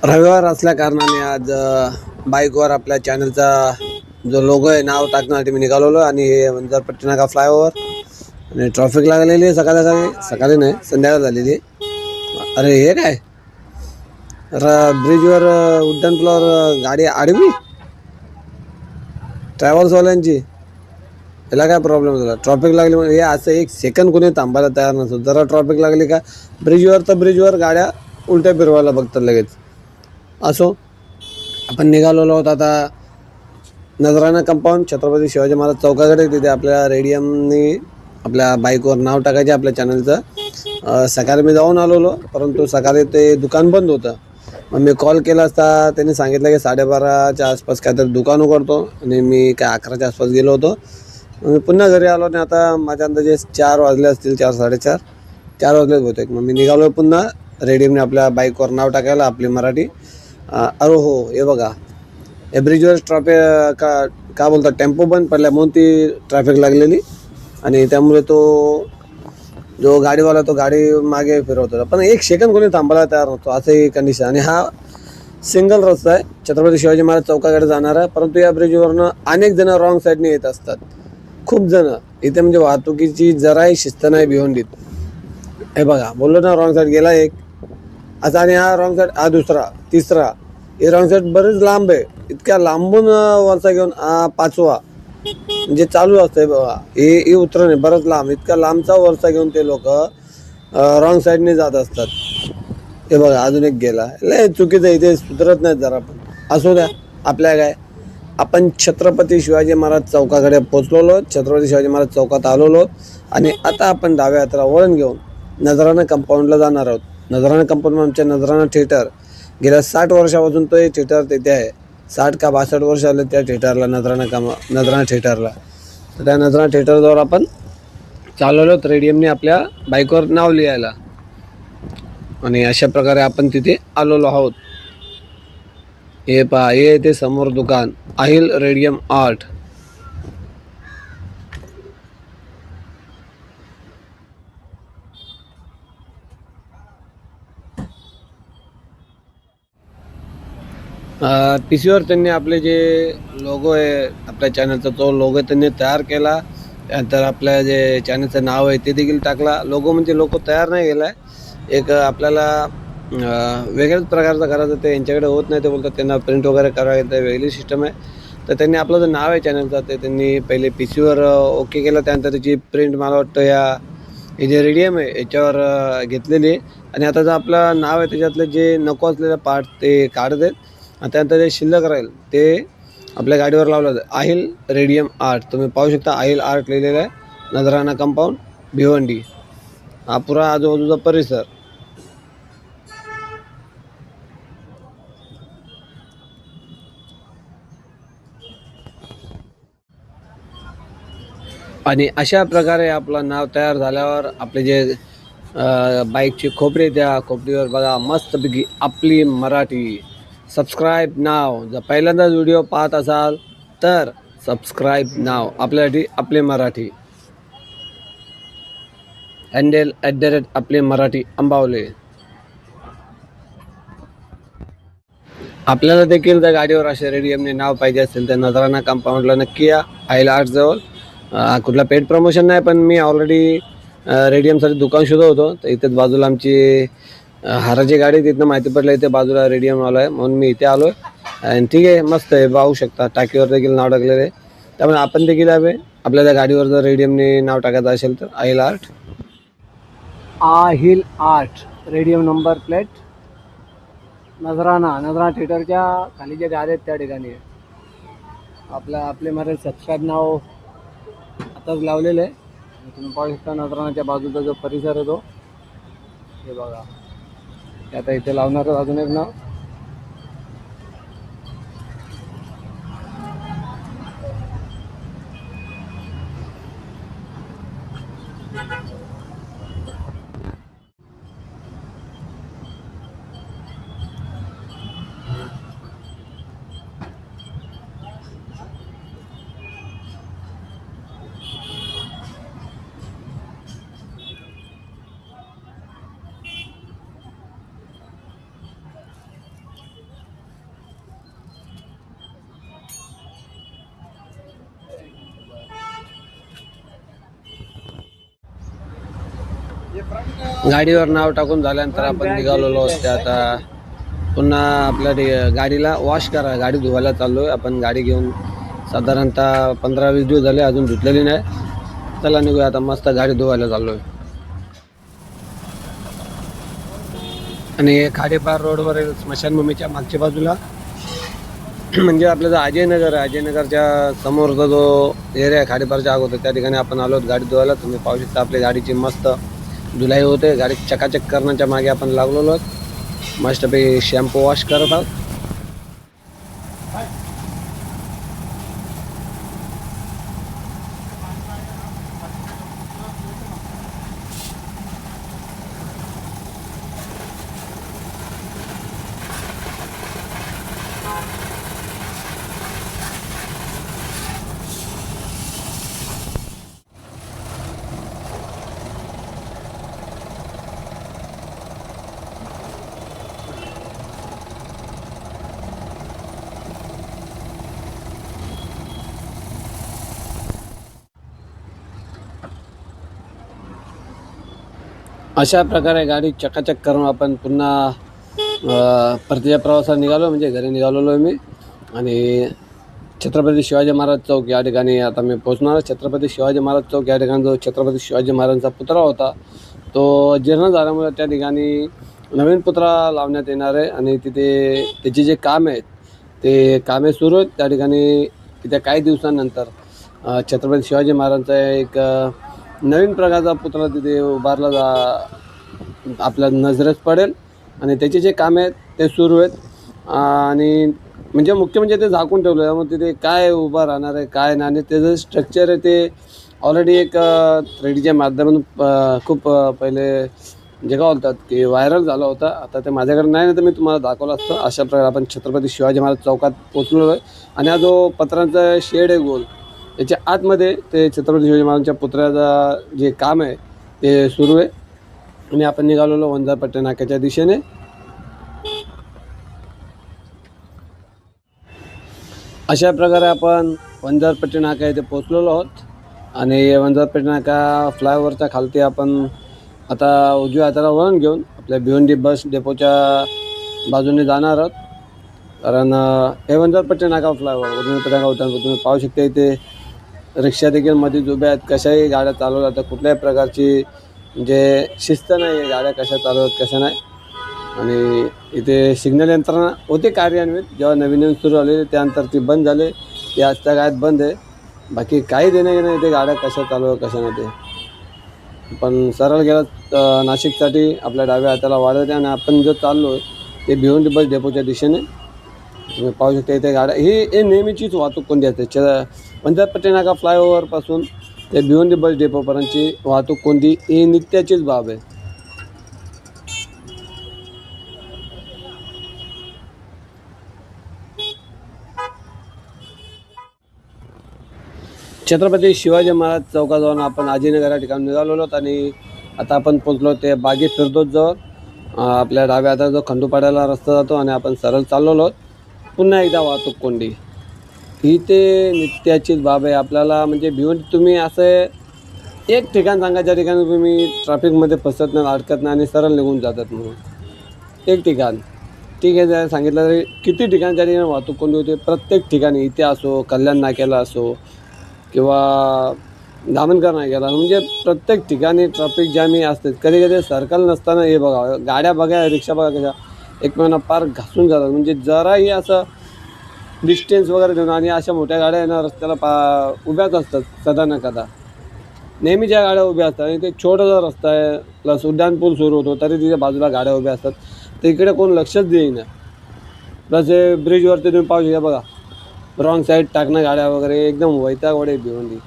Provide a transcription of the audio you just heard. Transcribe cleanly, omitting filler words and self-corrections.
रविवार असल्या कारणाने आज बाईकवर आपल्या चॅनलचा जो लोगो आहे नाव टाकण्यासाठी मी निघालेलो आणि हे वंजारपट्टी नाका फ्लायओव्हर आणि ट्रॉफिक लागलेली आहे. सकाळी नाही संध्याकाळ झालेली आहे. अरे हे काय ब्रिजवर उड्डाण पुलावर गाडी आडवी ट्रॅव्हल्सवाल्यांची. याला काय प्रॉब्लेम झाला? ट्रॉफिक लागली म्हणजे हे असं एक सेकंद कोणी थांबायला तयार नसतो. जरा ट्रॉफिक लागली का ब्रिजवर तर ब्रिजवर गाड्या उलट्या फिरवायला बघतात लगेच. असो, आपण निघालेलो आहोत आता नजराणा कंपाऊंड छत्रपती शिवाजी महाराज चौकाकडे. तिथे आपल्या रेडियमनी आपल्या बाईकवर नाव टाकायचे आपल्या चॅनलचं. सकाळी मी जाऊन आलेलो, परंतु सकाळी ते दुकान बंद होतं. मग मी कॉल केला असता त्यांनी सांगितलं की 12:30च्या आसपास काहीतरी दुकान उघडतो आणि मी काय 11च्या आसपास गेलो होतो. मी पुन्हा घरी आलो आणि आता माझ्या अंदाजे 4 वाजले असतील, 4 वाजलेच बहुतेक. मग मी निघालो पुन्हा रेडियमने आपल्या बाईकवर नाव टाकायला आपली मराठी. अरे हो, हे बघा या ब्रिजवर ट्रॉफिक का बोलतात टेम्पो बंद पडल्या म्हणून ती ट्रॅफिक लागलेली आणि त्यामुळे तो जो गाडीवाला तो गाडी मागे फिरवत होता. पण एक सेकंद कोणी थांबायला तयार नव्हतो, असंही कंडिशन. आणि हा सिंगल रस्ता आहे छत्रपती शिवाजी महाराज चौकाकडे जाणारा. परंतु या ब्रिजवरनं अनेक जण रॉंग साईडने येत असतात, खूप जण. इथे म्हणजे वाहतुकीची जराही शिस्त नाही भिवंडीत. हे बघा, बोललो ना रॉंग साईड गेला एक असा, आणि हा रॉंग साईड, हा दुसरा, तिसरा. हे रॉंग साईड बरेच लांब आहे. इतक्या लांबून वरचा घेऊन हा 5वा म्हणजे चालू असतंय बघा. हे उतरण आहे बरंच लांब. इतका लांबचा वरचा घेऊन ते लोक रॉंग साईडने जात असतात. हे बघा अजून एक गेला. लय चुकीचं, इथे सुधरत नाहीत जरा. पण असू द्या, आपल्या काय. आपण छत्रपती शिवाजी महाराज चौकाकडे पोचलेलो. छत्रपती शिवाजी महाराज चौकात आलेलो आणि आता आपण डाव्या हाताला वळण घेऊन नजराणा कंपाऊंडला जाणार आहोत. नजराणा कंपाऊंड आमच्या नजराणा थिएटर, गेल्या 60 वर्षापासून तो हे थिएटर तिथे आहे. 60 का 62 वर्ष आले त्या थिएटरला, नजराणा थिएटरला. तर त्या नजराणा थिएटरजवळ आपण चालवलो रेडियमने आपल्या बाईकवर नाव लिहायला आणि अशा प्रकारे आपण तिथे आलेलो आहोत. हे पहा, हे ते समोर दुकान अहिल रेडियम आर्ट. पीसीवर त्यांनी आपले जे लोगो आहे आपल्या चॅनलचा, तो लोगो त्यांनी तयार केला. त्यानंतर आपल्या जे चॅनलचं नाव आहे ते देखील टाकला. लोगो म्हणजे लोगो तयार नाही केला आहे, एक आपल्याला वेगळ्याच प्रकारचं करायचं. ते यांच्याकडे होत नाही, ते बोलतात त्यांना प्रिंट वगैरे करायचं, वेगळी सिस्टम आहे. तर त्यांनी आपलं जे नाव आहे चॅनलचं ते त्यांनी पहिले पीसीवर ओके केलं. त्यानंतर त्याची प्रिंट मला वाटतं हे जे रेडियम आहे याच्यावर घेतलेली आहे. आणि आता जर आपलं नाव आहे त्याच्यातले जे नको असलेले पार्ट ते काढत आहेत आणि त्यानंतर जे शिल्लक राहील ते आपल्या गाडीवर लावलं जातं. अहिल रेडियम आर्ट तुम्ही पाहू शकता. अहिल आर्ट लिहिलेलं आहे. नजराणा कंपाऊंड, भिवंडी. हा पुरा आजूबाजूचा परिसर. आणि अशा प्रकारे आपलं नाव तयार झाल्यावर आपले जे बाईकची खोपडी, त्या खोपडीवर बघा मस्तपैकी आपली मराठी. Subscribe now. जर पहिल्यांदाच व्हिडिओ पाहत असाल तर सबस्क्राईब नाव. आपल्यासाठी आपली मराठी. हँडल @आपली मराठी अंबावले. आपल्याला देखील त्या गाडीवर अशा रेडियमने नाव पाहिजे असेल तर नजराणा कंपाऊंडला नक्की या. अहिल आर्ट जवळ. कुठला पेड प्रमोशन नाही, पण मी ऑलरेडी रेडियमसाठी दुकान शोधत होतो. तर इथेच बाजूला आमची हाराची गाडी, तिथनं माहिती पडलं इथे बाजूला रेडियमवाला आहे म्हणून मी इथे आलो आहे. आणि ठीक आहे, मस्त आहे, पाहू शकता. टाकीवर देखील नाव टाकलेलं आहे. त्यामुळे आपण देखील हवे आपल्याला गाडीवर जर रेडियमने नाव टाकायचं असेल तर अहिल आर्ट. अहिल आर्ट, रेडियम नंबर प्लेट, नजराणा थिएटरच्या खाली जे गाड्या आहेत त्या ठिकाणी आहे. आपले मराठी सबस्क्राईब नाव आताच लावलेलं आहे. तुम्ही पाहू शकता नजराणाच्या बाजूचा जो परिसर आहे तो. हे बघा, आता इथे लावणार अजून एक नाव. गाडीवर नाव टाकून झाल्यानंतर आपण निघालेलो असते. आता पुन्हा आपल्या गाडीला वॉश करा, गाडी धुवायला चाललो आहे आपण. गाडी घेऊन साधारणतः 15-20 दिवस झाले, अजून धुतलेली नाही. चला निघूया आता, मस्त गाडी धुवायला चाललो आहे. आणि खाडेपार रोडवर स्मशानभूमीच्या मागच्या बाजूला म्हणजे आपलं जो अजयनगर आहे, अजयनगरच्या समोरचा जो एरिया आहे खाडेपारच्या अगोदर, त्या ठिकाणी आपण आलो गाडी धुवायला. तुम्ही पाहू शकता आपली गाडीची मस्त धुलाई होते. गाडी चकाचक करण्याच्या मागे आपण लागलेलो आहोत. मस्तपैकी शॅम्पू वॉश करत आहोत. अशा प्रकारे गाडी चकाचक करून आपण पुन्हा परतीच्या प्रवासाला निघालो, म्हणजे घरी निघालेलो आहे मी. आणि छत्रपती शिवाजी महाराज चौक या ठिकाणी आता मी पोहोचणार. छत्रपती शिवाजी महाराज चौक या ठिकाणी जो छत्रपती शिवाजी महाराजांचा पुतळा होता तो जीर्ण झाल्यामुळे त्या ठिकाणी नवीन पुतळा लावण्यात येणार आहे. आणि तिथे त्याचे जे काम आहेत ते कामे सुरू आहेत. त्या ठिकाणी तिथे काही दिवसांनंतर छत्रपती शिवाजी महाराजांचा एक नवीन प्रकारचा पुतळा तिथे उभारला आपल्या नजरेस पडेल. आणि त्याचे जे काम आहेत ते सुरू आहेत. आणि म्हणजे मुख्य म्हणजे ते झाकून ठेवलं आहे. मग तिथे काय उभं राहणार आहे काय नाही, आणि त्याचं स्ट्रक्चर आहे ते ऑलरेडी एक 3Dच्या माध्यमातून खूप पहिले जे काय बोलतात की व्हायरल झाला होता. आता ते माझ्याकडे नाही, तर मी तुम्हाला दाखवलं असतं. अशा प्रकारे आपण छत्रपती शिवाजी महाराज चौकात पोचलो आहे. आणि हा जो पत्रांचा शेड आहे गोल, याच्या आतमध्ये ते छत्रपती शिवाजी महाराजांच्या पुतळ्याचं जे काम आहे ते सुरू आहे. आणि आपण निघालेलो वंजारपट्टी नाक्याच्या दिशेने. अशा प्रकारे आपण वंजारपट्टी नाका इथे पोचलेलो आहोत. आणि वंजारपट्टी नाका फ्लायओव्हरच्या खालती आपण आता उजव्या हाताला वळण घेऊन आपल्या भिवंडी बस डेपोच्या बाजूने जाणार आहोत. कारण हे वंजारपट्टी नाका फ्लायओव्हर वंजारपट्टी नाका उतरल्यानंतर तुम्ही पाहू शकता इथे रिक्षा देखील मध्ये उभ्या आहेत. कशाही गाड्या चालवल्या जातात, कुठल्याही प्रकारची म्हणजे शिस्त नाही आहे, गाड्या कशा चालवतात कशा नाही. आणि इथे सिग्नल यंत्रणा होते कार्यान्वित जेव्हा नवीन सुरू झाले, त्यानंतर ती बंद झाले. ते आजच्या काळात बंद आहे. बाकी काही देणं घेणं इथे गाड्या कशा चालवतात कशा नाही ते. पण सरळ गेला नाशिकसाठी आपल्या डाव्या हाताला वाढवते. आणि आपण जो चाललो आहे ते भिवंडी बस डेपोच्या दिशेने. तुम्ही पाहू शकता इथे गाड्या ही नेहमीचीच वाहतूक कोणती असते. वंजारपट्टी नाका फ्लायओव्हरपासून ते भिवंडी बस डेपोपर्यंतची वाहतूक कोणती ही नित्याचीच बाब आहे. छत्रपती शिवाजी महाराज चौकाजवळ आपण अजयनगर या ठिकाणी निघालेलो आहोत. आणि आता आपण पोचलो ते बागी फिरदोसजवळ. आपल्या डाव्या हाताला जो खंडूपाड्याला रस्ता जातो आणि आपण सरळ चाललेलो आहोत. पुन्हा एकदा वाहतूक कोंडी ही ते नित्याचीच बाब आहे आपल्याला. म्हणजे भिवंडी तुम्ही असं एक ठिकाण सांगा ज्या ठिकाणी तुम्ही ट्रॅफिकमध्ये फसत नाही, अडकत नाही आणि सरळ निघून जातात. म्हणून एक ठिकाण ठीक आहे, जर सांगितलं तरी किती ठिकाण ज्या ठिकाणी वाहतूक कोंडी होते. प्रत्येक ठिकाणी इथे असो, कल्याण नाक्याला असो किंवा दामनकर नाक्याला, म्हणजे प्रत्येक ठिकाणी ट्रॅफिक जॅम ही असते. कधी कधी सर्कल नसताना हे बघा गाड्या बघा, रिक्षा बघा कशा एकमेकांना पार घासून जातात. म्हणजे जराही असं डिस्टन्स वगैरे देऊन. आणि अशा मोठ्या गाड्या येणार रस्त्याला उभ्याच असतात सदा न कदा. नेहमीच्या गाड्या उभ्या असतात. आणि ते छोटासा रस्ता आहे, प्लस उड्डाणपूल सुरू होतो तरी तिच्या बाजूला गाड्या उभ्या असतात. तर इकडे कोण लक्षच देईना. प्लस हे ब्रिजवरती तुम्ही पाहू शकता बघा, रॉंग साईड टाकणं गाड्या वगैरे एकदम वैतागवाडी भिवंडी.